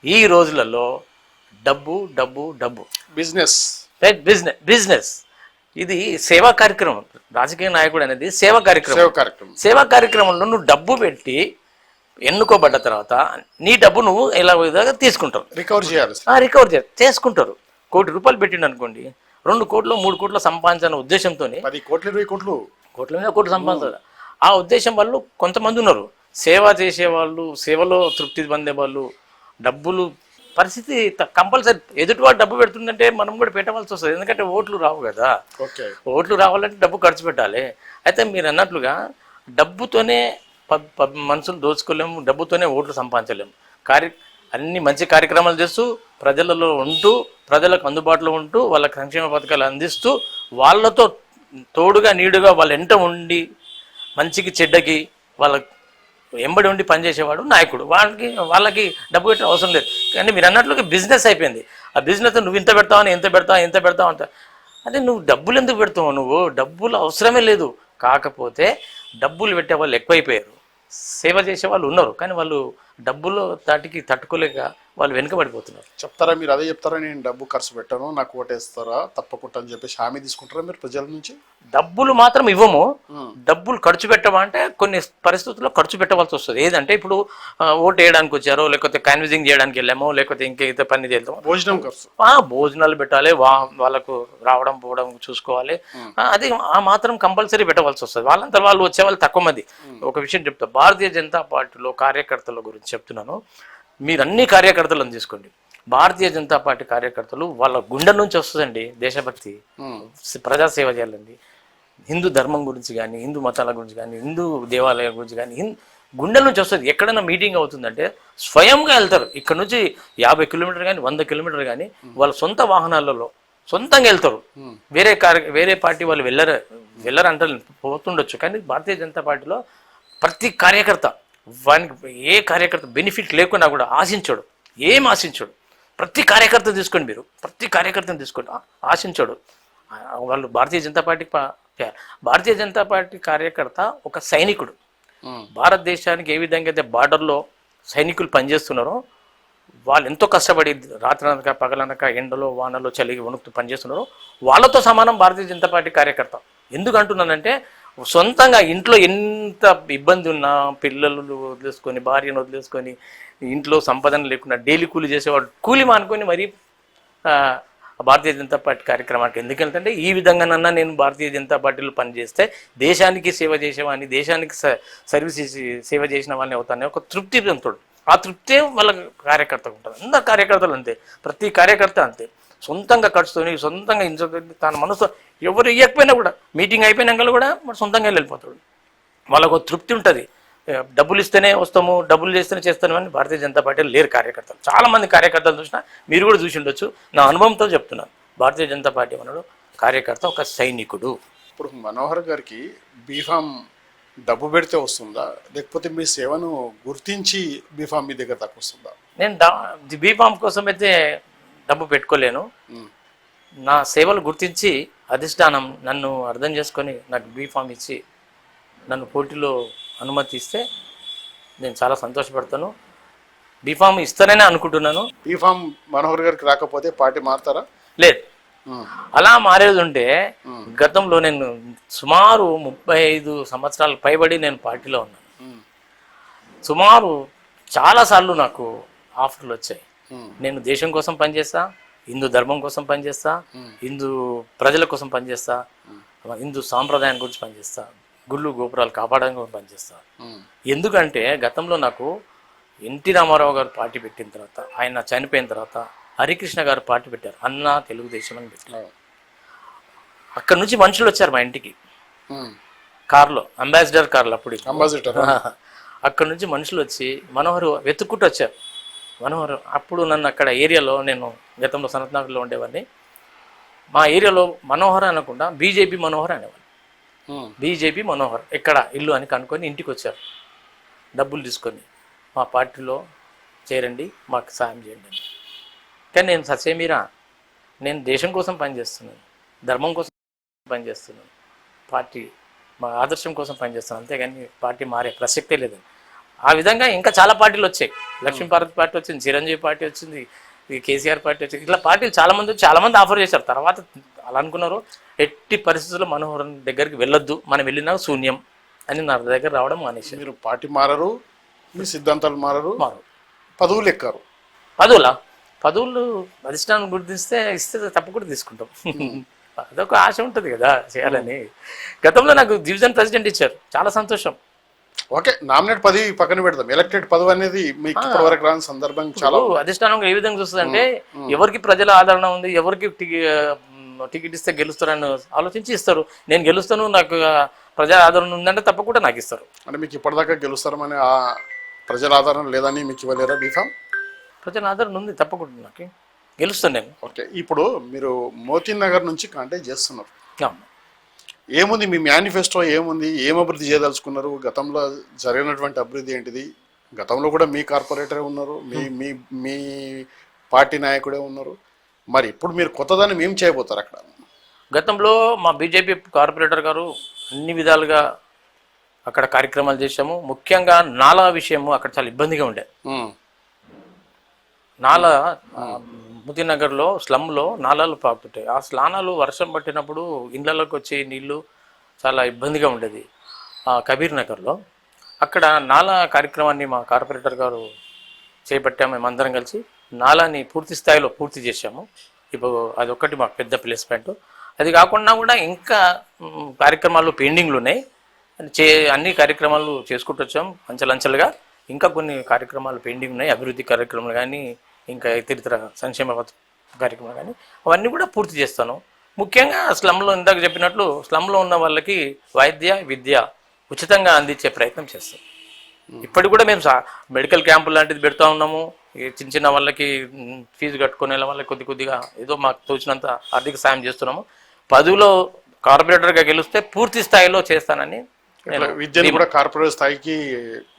ఈ రోజులలో డబ్బు డబ్బు డబ్బు, బిజినెస్ బిజినెస్. ఇది సేవా కార్యక్రమం. రాజకీయ నాయకుడు అనేది సేవా సేవా కార్యక్రమంలో నువ్వు డబ్బు పెట్టి ఎన్నుకోబడ్డ తర్వాత నీ డబ్బు నువ్వు ఎలా విధంగా తీసుకుంటావు, రికవర్ చేయాలి, చేసుకుంటారు. ₹1,00,00,000 పెట్టిండు అనుకోండి, 2 కోట్లు 3 కోట్ల సంపాదించిన ఉద్దేశంతో 10 కోట్లు 20 కోట్లు కోట్ల మీద కోట్లు సంపాదించాలి. ఆ ఉద్దేశం వాళ్ళు కొంతమంది ఉన్నారు. సేవ చేసేవాళ్ళు, సేవలో తృప్తి పొందే వాళ్ళు, డబ్బులు పరిస్థితి కంపల్సరీ. ఎదుటివాడు డబ్బు పెడుతుందంటే మనం కూడా పెట్టవలసి వస్తుంది, ఎందుకంటే ఓట్లు రావు కదా. ఓట్లు రావాలంటే డబ్బు ఖర్చు పెట్టాలి. అయితే మీరు అన్నట్లుగా డబ్బుతోనే మనుషులు దోచుకోలేము, డబ్బుతోనే ఓట్లు సంపాదించలేము. అన్ని మంచి కార్యక్రమాలు చేస్తూ ప్రజలలో ఉంటూ ప్రజలకు అందుబాటులో ఉంటూ వాళ్ళకి సంక్షేమ పథకాలు అందిస్తూ వాళ్ళతో తోడుగా నీడుగా వాళ్ళ ఎంట ఉండి మంచికి చెడ్డకి వాళ్ళ ఎంబడి ఉండి పనిచేసేవాడు నాయకుడు. వాళ్ళకి డబ్బు పెట్టే అవసరం లేదు. కానీ మీరు అన్నట్లుగా బిజినెస్ అయిపోయింది. ఆ బిజినెస్ నువ్వు ఇంత పెడతావు, ఎంత పెడతావు అంత. అంటే నువ్వు డబ్బులు ఎందుకు పెడతావు? నువ్వు డబ్బులు అవసరమే లేదు. కాకపోతే డబ్బులు పెట్టే వాళ్ళు ఎక్కువైపోయారు, సేవ చేసే వాళ్ళు ఉన్నారు, కానీ వాళ్ళు డబ్బులు దాటికి తట్టుకోలేక వాళ్ళు వెనుకబడిపోతున్నారు. చెప్తారా మీరు? అదే చెప్తారా, నేను డబ్బు ఖర్చు పెట్టాను, నాకు ఓటేస్తారా తప్పకుండా అని చెప్పేసి హామీ తీసుకుంటారా మీరు ప్రజల నుంచి? డబ్బులు మాత్రం ఇవ్వము. డబ్బులు ఖర్చు పెట్టమా అంటే కొన్ని పరిస్థితుల్లో ఖర్చు పెట్టవలసి వస్తుంది. ఏదంటే ఇప్పుడు ఓటు వేయడానికి వచ్చారో, లేకపోతే కన్విజింగ్ చేయడానికి వెళ్ళామో, లేకపోతే ఇంకేదో పని చేద్దాం, భోజనం ఖర్చు, భోజనాలు పెట్టాలి, వాళ్ళకు రావడం పోవడం చూసుకోవాలి. అది ఆ మాత్రం కంపల్సరీ పెట్టవలసి వస్తుంది. వాళ్ళంతా వాళ్ళు వచ్చే వాళ్ళు తక్కువ మంది. ఒక విషయం చెప్తా, భారతీయ జనతా పార్టీలో కార్యకర్తల గురించి చెప్తున్నాను. మీరు అన్ని కార్యకర్తలను తీసుకోండి. భారతీయ జనతా పార్టీ కార్యకర్తలు వాళ్ళ గుండె నుంచి వస్తుందండి దేశభక్తి, ప్రజాసేవ చేయాలండి. హిందూ ధర్మం గురించి కానీ, హిందూ మతాల గురించి కానీ, హిందూ దేవాలయాల గురించి కానీ గుండె నుంచి వస్తుంది. ఎక్కడైనా మీటింగ్ అవుతుందంటే స్వయంగా వెళ్తారు. ఇక్కడ నుంచి 50 కిలోమీటర్ కానీ 100 కిలోమీటర్ కానీ వాళ్ళ సొంత వాహనాలలో సొంతంగా వెళ్తారు. వేరే పార్టీ వాళ్ళు వెళ్ళరు అంటారు, పోతుండొచ్చు. కానీ భారతీయ జనతా పార్టీలో ప్రతి కార్యకర్త, ఏ కార్యకర్త బెనిఫిట్ లేకున్నా కూడా ఆశించాడు, ఏం ఆశించాడు. ప్రతి కార్యకర్త తీసుకోండి, మీరు ప్రతి కార్యకర్తను తీసుకోండి, ఆశించాడు. వాళ్ళు భారతీయ జనతా పార్టీ కార్యకర్త ఒక సైనికుడు. భారతదేశానికి ఏ విధంగా అయితే బార్డర్లో సైనికులు పనిచేస్తున్నారో, వాళ్ళు ఎంతో కష్టపడి రాత్రనక పగలనక ఎండలో వానలో చలికి వణుకుతూ పనిచేస్తున్నారో వాళ్ళతో సమానం భారతీయ జనతా పార్టీ కార్యకర్త. ఎందుకు అంటున్నానంటే సొంతంగా ఇంట్లో ఎంత ఇబ్బంది ఉన్నా పిల్లలు వదిలేసుకొని, భార్యను వదిలేసుకొని, ఇంట్లో సంపాదన లేకుండా డైలీ కూలీ చేసేవాడు కూలీ మానుకొని మరి భారతీయ జనతా పార్టీ కార్యక్రమానికి ఎందుకు వెళ్తుంటే, ఈ విధంగానన్నా నేను భారతీయ జనతా పార్టీలో పనిచేస్తే దేశానికి సేవ చేసేవాడిని, దేశానికి సర్వీస్ సేవ చేసిన వాళ్ళని అవుతానే ఒక తృప్తి పొందుతాడు. ఆ తృప్తే వాళ్ళ కార్యకర్తకు ఉంటుంది. అందరు కార్యకర్తలు అంతే, ప్రతి కార్యకర్త అంతే. సొంతంగా ఖర్చుతోని, సొంతంగా తన మనసు ఎవరు ఇవ్వకపోయినా కూడా మీటింగ్ అయిపోయినాక కూడా మరి సొంతంగా వెళ్ళిపోతాడు. వాళ్ళకు తృప్తి ఉంటుంది. డబ్బులు ఇస్తేనే వస్తాము, డబ్బులు చేస్తేనే చేస్తాను అని భారతీయ జనతా పార్టీలో లేరు కార్యకర్తలు. చాలామంది కార్యకర్తలు చూసినా మీరు కూడా చూసి ఉండొచ్చు. నా అనుభవంతో చెప్తున్నాను. భారతీయ జనతా పార్టీ అన్నాడు కార్యకర్త ఒక సైనికుడు. ఇప్పుడు మనోహర్ గారికి బీఫామ్ డబ్బు పెడితే వస్తుందా, లేకపోతే మీ సేవను గుర్తించి బీఫామ్ మీ దగ్గర దాకా వస్తుందా? నేను బీఫామ్ కోసం అయితే డబ్బు పెట్టుకోలేను. నా సేవలు గుర్తించి అధిష్టానం నన్ను అర్థం చేసుకొని నాకు బీఫామ్ ఇచ్చి నన్ను పోటీలో అనుమతి ఇస్తే నేను చాలా సంతోషపడతాను. బీఫామ్ ఇస్తాననే అనుకుంటున్నాను. బీఫామ్ మనోహర్ గారికి రాకపోతే పార్టీ మారుతారా? లేదు, అలా మారేది ఉంటే గతంలో నేను సుమారు 35 సంవత్సరాలు పైబడి నేను పార్టీలో ఉన్నాను. సుమారు చాలాసార్లు నాకు ఆఫర్లు వచ్చాయి. నేను దేశం కోసం పనిచేస్తా, హిందూ ధర్మం కోసం పనిచేస్తా, హిందూ ప్రజల కోసం పనిచేస్తా, హిందూ సాంప్రదాయం గురించి పనిచేస్తా, గుళ్ళు గోపురాలు కాపాడడానికి కూడా పనిచేస్తాను. ఎందుకంటే గతంలో నాకు ఎన్టీ రామారావు గారు పార్టీ పెట్టిన తర్వాత, ఆయన చనిపోయిన తర్వాత హరికృష్ణ గారు పార్టీ పెట్టారు, అన్న తెలుగుదేశం అని పెట్టారు. అక్కడ నుంచి మనుషులు వచ్చారు మా ఇంటికి కార్లో, అంబాసిడర్ కార్లు అప్పుడు. అక్కడ నుంచి మనుషులు వచ్చి మనోహర్ వెతుక్కుంటూ వచ్చారు. మనోహర్ అప్పుడు నన్ను అక్కడ ఏరియాలో, నేను గతంలో సనత్నగర్లో ఉండేవాడిని, మా ఏరియాలో మనోహర్ అనకుండా బీజేపీ మనోహర్ అనేవాడిని. బీజేపీ మనోహర్ ఎక్కడ ఇల్లు అని కనుక్కొని ఇంటికి వచ్చారు, డబ్బులు తీసుకొని మా పార్టీలో చేరండి, మాకు సాయం చేయండి అని. కానీ నేను ససేమీరా, నేను దేశం కోసం పనిచేస్తున్నాను, ధర్మం కోసం పనిచేస్తున్నాను, పార్టీ మా ఆదర్శం కోసం పనిచేస్తున్నాను, అంతేగాని పార్టీ మారే ప్రసక్తే లేదని. ఆ విధంగా ఇంకా చాలా పార్టీలు వచ్చాయి. లక్ష్మీపార్వతి పార్టీ వచ్చింది, చిరంజీవి పార్టీ వచ్చింది, కేసీఆర్ పార్టీ వచ్చింది. ఇట్లా పార్టీలు చాలామంది ఆఫర్ చేశారు. తర్వాత అలా అనుకున్నారు, ఎట్టి పరిస్థితుల్లో మనోహర్ దగ్గరికి వెళ్ళొద్దు, మనం వెళ్ళినా శూన్యం అని నా దగ్గర రావడం మానేసి. మీరు పార్టీ మారరు, మీ సిద్ధాంతాలు మారరు, పదవులు ఎక్కారు. పదవులు అధిష్టానం గుర్తిస్తే ఇస్తే తప్పకుండా తీసుకుంటాం. అదొక ఆశ ఉంటుంది కదా చేయాలని. గతంలో నాకు డివిజన్ ప్రెసిడెంట్ ఇచ్చారు, చాలా సంతోషం. ఓకే, నామినేట్ పదవి పక్కన పెడదాం, ఎలక్టెడ్ పదవి అనేది మీకు ఇప్పటివరకు రాని సందర్భం చాలా. అధిష్టానం ఏ విధంగా చూస్తుంది అంటే, ఎవరికి ప్రజల ఆదరణ ఉంది, ఎవరికి టికెట్ ఇస్తే గెలుస్తారని ఆలోచించి ఇస్తారు. నేను గెలుస్తాను, నాకు ప్రజా ఆదరణ ఉందంటే తప్పకుండా నాకు ఇస్తారు. అంటే మీకు ఇప్పటిదాకా గెలుస్తారని ఆ ప్రజల ఆదరణ లేదని మీకు ఇవ్వలేరా బీఫామ్? ప్రజల ఆదరణ ఉంది, తప్పకుండా నాకు గెలుస్తాను నేను. ఓకే, ఇప్పుడు మీరు మోతీన్ నగర్ నుంచి కాంటాక్ట్ చేస్తున్నారు, ఏముంది మీ మేనిఫెస్టో, ఏముంది, ఏం అభివృద్ధి చేయదలుచుకున్నారు, గతంలో జరిగినటువంటి అభివృద్ధి ఏంటిది? గతంలో కూడా మీ కార్పొరేటరే ఉన్నారు, మీ మీ పార్టీ నాయకుడే ఉన్నారు, మరి ఇప్పుడు మీరు కొత్తదాన్ని ఏం చేయబోతారు అక్కడ? గతంలో మా బీజేపీ కార్పొరేటర్ గారు అన్ని విధాలుగా అక్కడ కార్యక్రమాలు చేశాము. ముఖ్యంగా నాలా విషయము అక్కడ చాలా ఇబ్బందిగా ఉండే. నాలా ముతినగర్లో స్లమ్లో నాలాలు పాకుతుంటాయి. ఆ స్నానాలు వర్షం పట్టినప్పుడు ఇళ్ళలోకి వచ్చే నీళ్లు చాలా ఇబ్బందిగా ఉండేది. కబీర్ నగర్లో అక్కడ నాలా కార్యక్రమాన్ని మా కార్పొరేటర్ గారు చేపట్టాము. మేమందరం కలిసి నాలాని పూర్తి స్థాయిలో పూర్తి చేశాము. ఇప్పుడు అదొక్కటి మాకు పెద్ద ప్లస్ పాయింట్. అది కాకుండా కూడా ఇంకా కార్యక్రమాలు పెండింగ్లు ఉన్నాయి. అన్ని కార్యక్రమాలు చేసుకుంటూ వచ్చాం అంచెలంచెలుగా. ఇంకా కొన్ని కార్యక్రమాలు పెండింగ్ ఉన్నాయి, అభివృద్ధి కార్యక్రమాలు కానీ ఇంకా ఇతరితర సంక్షేమ కార్యక్రమాలు కానీ అవన్నీ కూడా పూర్తి చేస్తాను. ముఖ్యంగా స్లమ్లో ఇందాక చెప్పినట్లు స్లమ్లో ఉన్న వాళ్ళకి వైద్య విద్య ఉచితంగా అందించే ప్రయత్నం చేస్తాం. ఇప్పటికి కూడా మేము మెడికల్ క్యాంపులు లాంటిది పెడతా ఉన్నాము. చిన్న చిన్న వాళ్ళకి ఫీజు కట్టుకునే వాళ్ళకి కొద్దిగా ఏదో మాకు తోచినంత ఆర్థిక సాయం చేస్తున్నాము. పదవిలో కార్పొరేటర్గా గెలిస్తే పూర్తి స్థాయిలో చేస్తానని. విద్యను కూడా కార్పొరేట్ స్థాయికి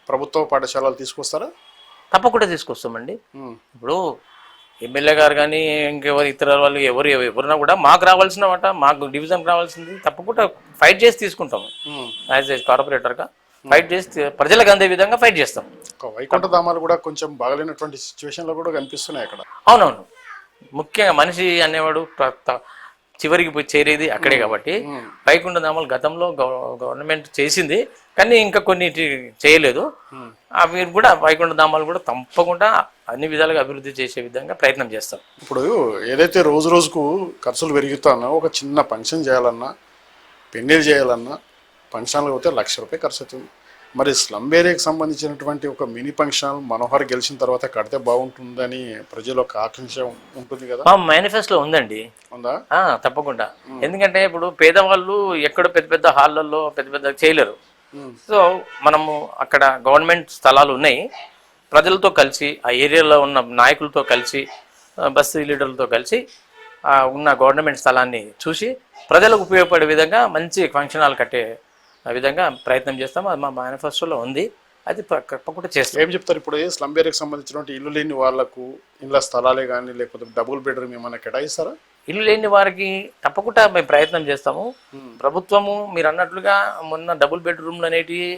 ప్రభుత్వ పాఠశాలలు తీసుకొస్తారా? తప్పకుండా తీసుకొస్తామండి. ఇప్పుడు ఎమ్మెల్యే గారు కానీ ఇంకెవరు ఇతర వాళ్ళు ఎవరైనా కూడా మాకు రావాల్సిన మాట, మాకు డివిజన్కి రావాల్సింది తప్పకుండా ఫైట్ చేసి తీసుకుంటాము. యాజ్ ఏ కార్పొరేటర్గా ఫైట్ చేసి ప్రజలకు అందే విధంగా ఫైట్ చేస్తాం. వైకుంఠ ధామాలు కూడా కొంచెం బాగలేనటువంటి సిచ్యువేషన్లో కూడా కనిపిస్తున్నాయి అక్కడ. అవునవును, ముఖ్యంగా మనిషి అనేవాడు చివరికి పోయి చేరేది అక్కడే కాబట్టి వైకుంఠ ధామాలు గతంలో గవర్నమెంట్ చేసింది, కానీ ఇంకా కొన్ని చేయలేదు. అవి కూడా వైకుంఠ ధామాలు కూడా తప్పకుండా అన్ని విధాలుగా అభివృద్ధి చేసే విధంగా ప్రయత్నం చేస్తాం. ఇప్పుడు ఏదైతే రోజు రోజుకు ఖర్చులు పెరుగుతానో, ఒక చిన్న ఫంక్షన్ చేయాలన్నా, పెళ్ళిళ్ళు చేయాలన్నా ఫంక్షన్లకు పోతే ₹1,00,000 ఖర్చు అవుతుంది. మరి స్లమ్ ఏరియాకి సంబంధించినటువంటి ఒక మినీ ఫంక్షన్ మనోహర్ గెలిచిన తర్వాత కడితే బాగుంటుందని ప్రజలు ఒక ఆకాంక్ష ఉంటుంది కదా. మా మేనిఫెస్టోలో ఉందండి. ఉందా? తప్పకుండా. ఎందుకంటే ఇప్పుడు పేదవాళ్ళు ఎక్కడ పెద్ద పెద్ద హాళ్ళల్లో పెద్ద చేయలేరు. సో మనము అక్కడ గవర్నమెంట్ స్థలాలు ఉన్నాయి, ప్రజలతో కలిసి ఆ ఏరియాలో ఉన్న నాయకులతో కలిసి బస్తీ లీడర్లతో కలిసి ఉన్న గవర్నమెంట్ స్థలాన్ని చూసి ప్రజలకు ఉపయోగపడే విధంగా మంచి ఫంక్షన్ హాల్ కట్టే విధంగా ప్రయత్నం చేస్తాం. అది మా మేనిఫెస్టోలో ఉంది, అది తప్పకుండా చేస్తాం. ఏం చెప్తారు ఇప్పుడు స్లమ్ ఏరియాకి సంబంధించినటువంటి ఇల్లు లేని వాళ్ళకు ఇళ్ళ స్థలాలే కానీ లేకపోతే డబుల్ బెడ్రూమ్ ఏమైనా కేటాయిస్తారా? ఇల్లు లేని వారికి తప్పకుండా మేము ప్రయత్నం చేస్తాము. ప్రభుత్వము మీరు అన్నట్లుగా మొన్న డబుల్ బెడ్రూమ్లు అనేటివి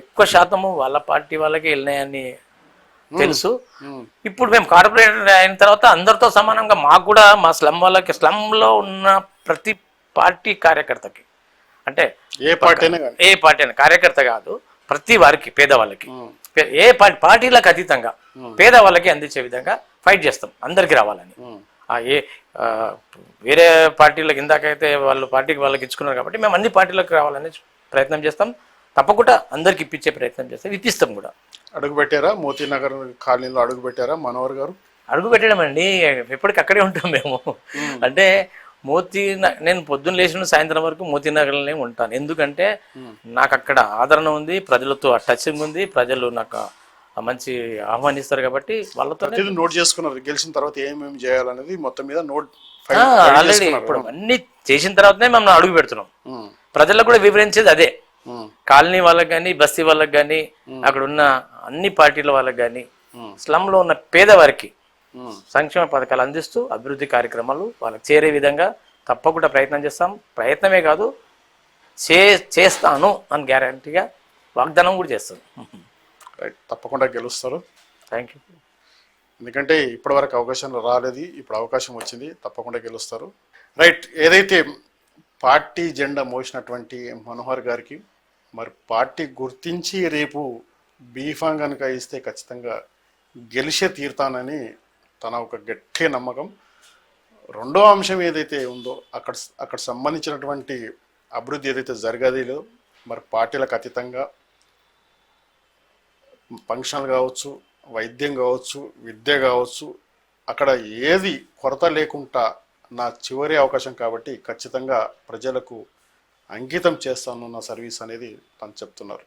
ఎక్కువ శాతము వాళ్ళ పార్టీ వాళ్ళకి వెళ్ళినాయని తెలుసు. ఇప్పుడు మేము కార్పొరేటర్ అయిన తర్వాత అందరితో సమానంగా మాకు కూడా మా స్లమ్ వాళ్ళకి, స్లమ్లో ఉన్న ప్రతి పార్టీ కార్యకర్తకి, అంటే ఏ పార్టీ అయినా కార్యకర్త కాదు, ప్రతి వారికి, పేదవాళ్ళకి, ఏ పార్టీలకు అతీతంగా పేదవాళ్ళకి అందించే విధంగా ఫైట్ చేస్తాం అందరికి రావాలని. వేరే పార్టీలకు ఇందాకైతే వాళ్ళు పార్టీకి వాళ్ళకి ఇచ్చుకున్నారు కాబట్టి మేము అన్ని పార్టీలకు రావాలని ప్రయత్నం చేస్తాం. తప్పకుండా అందరికి ఇప్పించే ప్రయత్నం చేస్తాం, ఇప్పిస్తాం కూడా. అడుగు పెట్టారా మోతీనగర్ కాలనీలో? అడుగు పెట్టారా మనోహర్ గారు? అడుగు పెట్టడం అండి, ఎప్పటికి అక్కడే ఉంటాం మేము. అంటే నేను పొద్దున్న లేచిన సాయంత్రం వరకు మోతీనగర్లోనే ఉంటాను. ఎందుకంటే నాకు అక్కడ ఆదరణ ఉంది, ప్రజలతో టచింగ్ ఉంది, ప్రజలు నాకు మంచి ఆహ్వానిస్తారు కాబట్టి వాళ్ళతో నోట్ చేసుకున్నారు. గెలిచిన తర్వాత ఏమేమి చేయాలనేది మొత్తం మీద నోట్ ఆల్రెడీ ఇప్పుడు అన్ని చేసిన తర్వాతనే మేము అడుగు పెడుతున్నాం. ప్రజలకు కూడా వివరించేది అదే. కాలనీ వాళ్ళకి కానీ, బస్తీ వాళ్ళకి కానీ, అక్కడ ఉన్న అన్ని పార్టీల వాళ్ళకి కానీ, స్లమ్లో ఉన్న పేదవారికి సంక్షేమ పథకాలు అందిస్తూ అభివృద్ధి కార్యక్రమాలు వాళ్ళకి చేరే విధంగా తప్పకుండా ప్రయత్నం చేస్తాం. ప్రయత్నమే కాదు, చేస్తాను అని గ్యారంటీగా వాగ్దానం కూడా చేస్తాను. రైట్, తప్పకుండా గెలుస్తారు. Thank you. ఎందుకంటే ఇప్పటివరకు అవకాశం రాలేదు, ఇప్పుడు అవకాశం వచ్చింది, తప్పకుండా గెలుస్తారు. రైట్, ఏదైతే పార్టీ జెండా మోసినటువంటి మనోహర్ గారికి మరి పార్టీ గుర్తించి రేపు బీఫాం కనుక ఇస్తే ఖచ్చితంగా గెలిచే తీరుతానని తన ఒక గట్టి నమ్మకం. రెండో అంశం ఏదైతే ఉందో అక్కడ సంబంధించినటువంటి అభివృద్ధి ఏదైతే జరగదేదో మరి పార్టీలకు అతీతంగా ఫంక్షన్లు కావచ్చు, వైద్యం కావచ్చు, విద్య కావచ్చు, అక్కడ ఏది కొరత లేకుండా నా చివరి అవకాశం కాబట్టి ఖచ్చితంగా ప్రజలకు అంకితం చేస్తాను నా సర్వీస్ అనేది తను చెప్తున్నారు.